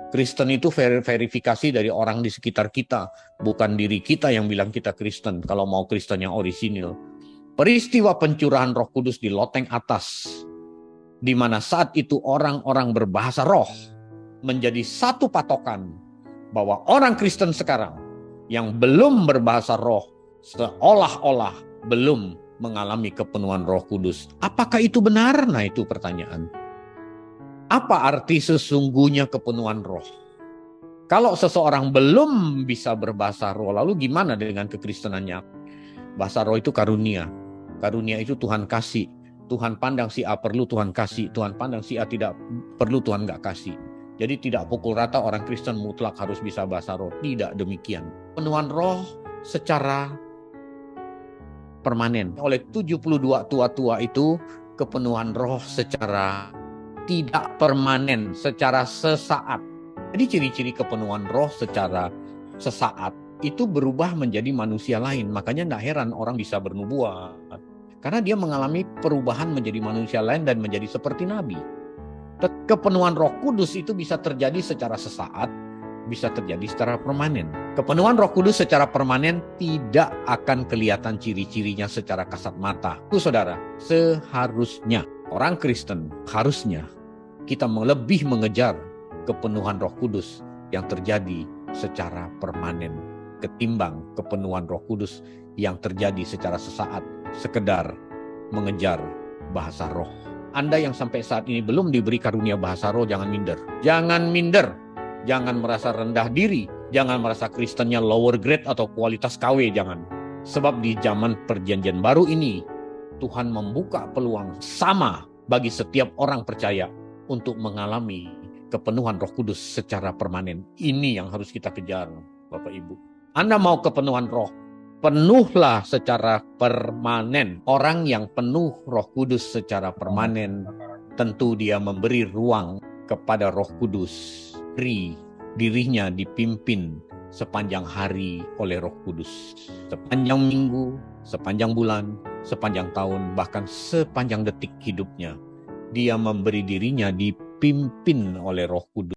Kristen itu verifikasi dari orang di sekitar kita, bukan diri kita yang bilang kita Kristen, kalau mau Kristen yang orisinil. Peristiwa pencurahan Roh Kudus di loteng atas, di mana saat itu orang-orang berbahasa roh, menjadi satu patokan bahwa orang Kristen sekarang yang belum berbahasa roh, seolah-olah belum mengalami kepenuhan Roh Kudus. Apakah itu benar? Nah, itu pertanyaan. Apa arti sesungguhnya kepenuhan roh? Kalau seseorang belum bisa berbahasa roh, lalu gimana dengan kekristenannya? Bahasa roh itu karunia. Karunia itu Tuhan kasih. Tuhan pandang si A perlu, Tuhan kasih. Tuhan pandang si A tidak perlu, Tuhan nggak kasih. Jadi tidak pukul rata orang Kristen mutlak harus bisa bahasa roh. Tidak demikian. Kepenuhan roh secara permanen. Oleh 72 tua-tua itu, kepenuhan roh secara tidak permanen, secara sesaat. Jadi ciri-ciri kepenuhan roh secara sesaat itu berubah menjadi manusia lain. Makanya tidak heran orang bisa bernubuat. Karena dia mengalami perubahan menjadi manusia lain dan menjadi seperti nabi. Kepenuhan Roh Kudus itu bisa terjadi secara sesaat, bisa terjadi secara permanen. Kepenuhan Roh Kudus secara permanen tidak akan kelihatan ciri-cirinya secara kasat mata. Itu saudara, seharusnya orang Kristen harusnya kita lebih mengejar kepenuhan Roh Kudus yang terjadi secara permanen ketimbang kepenuhan Roh Kudus yang terjadi secara sesaat, sekedar mengejar bahasa roh. Anda yang sampai saat ini belum diberi karunia bahasa roh, jangan minder. Jangan minder. Jangan merasa rendah diri. Jangan merasa Kristennya lower grade atau kualitas KW, jangan. Sebab di zaman perjanjian baru ini, Tuhan membuka peluang sama bagi setiap orang percaya untuk mengalami kepenuhan Roh Kudus secara permanen. Ini yang harus kita kejar, Bapak Ibu. Anda mau kepenuhan roh, penuhlah secara permanen. Orang yang penuh Roh Kudus secara permanen, tentu dia memberi ruang kepada Roh Kudus. Dirinya dipimpin sepanjang hari oleh Roh Kudus. Sepanjang minggu, sepanjang bulan, sepanjang tahun, bahkan sepanjang detik hidupnya. Dia memberi dirinya dipimpin oleh Roh Kudus.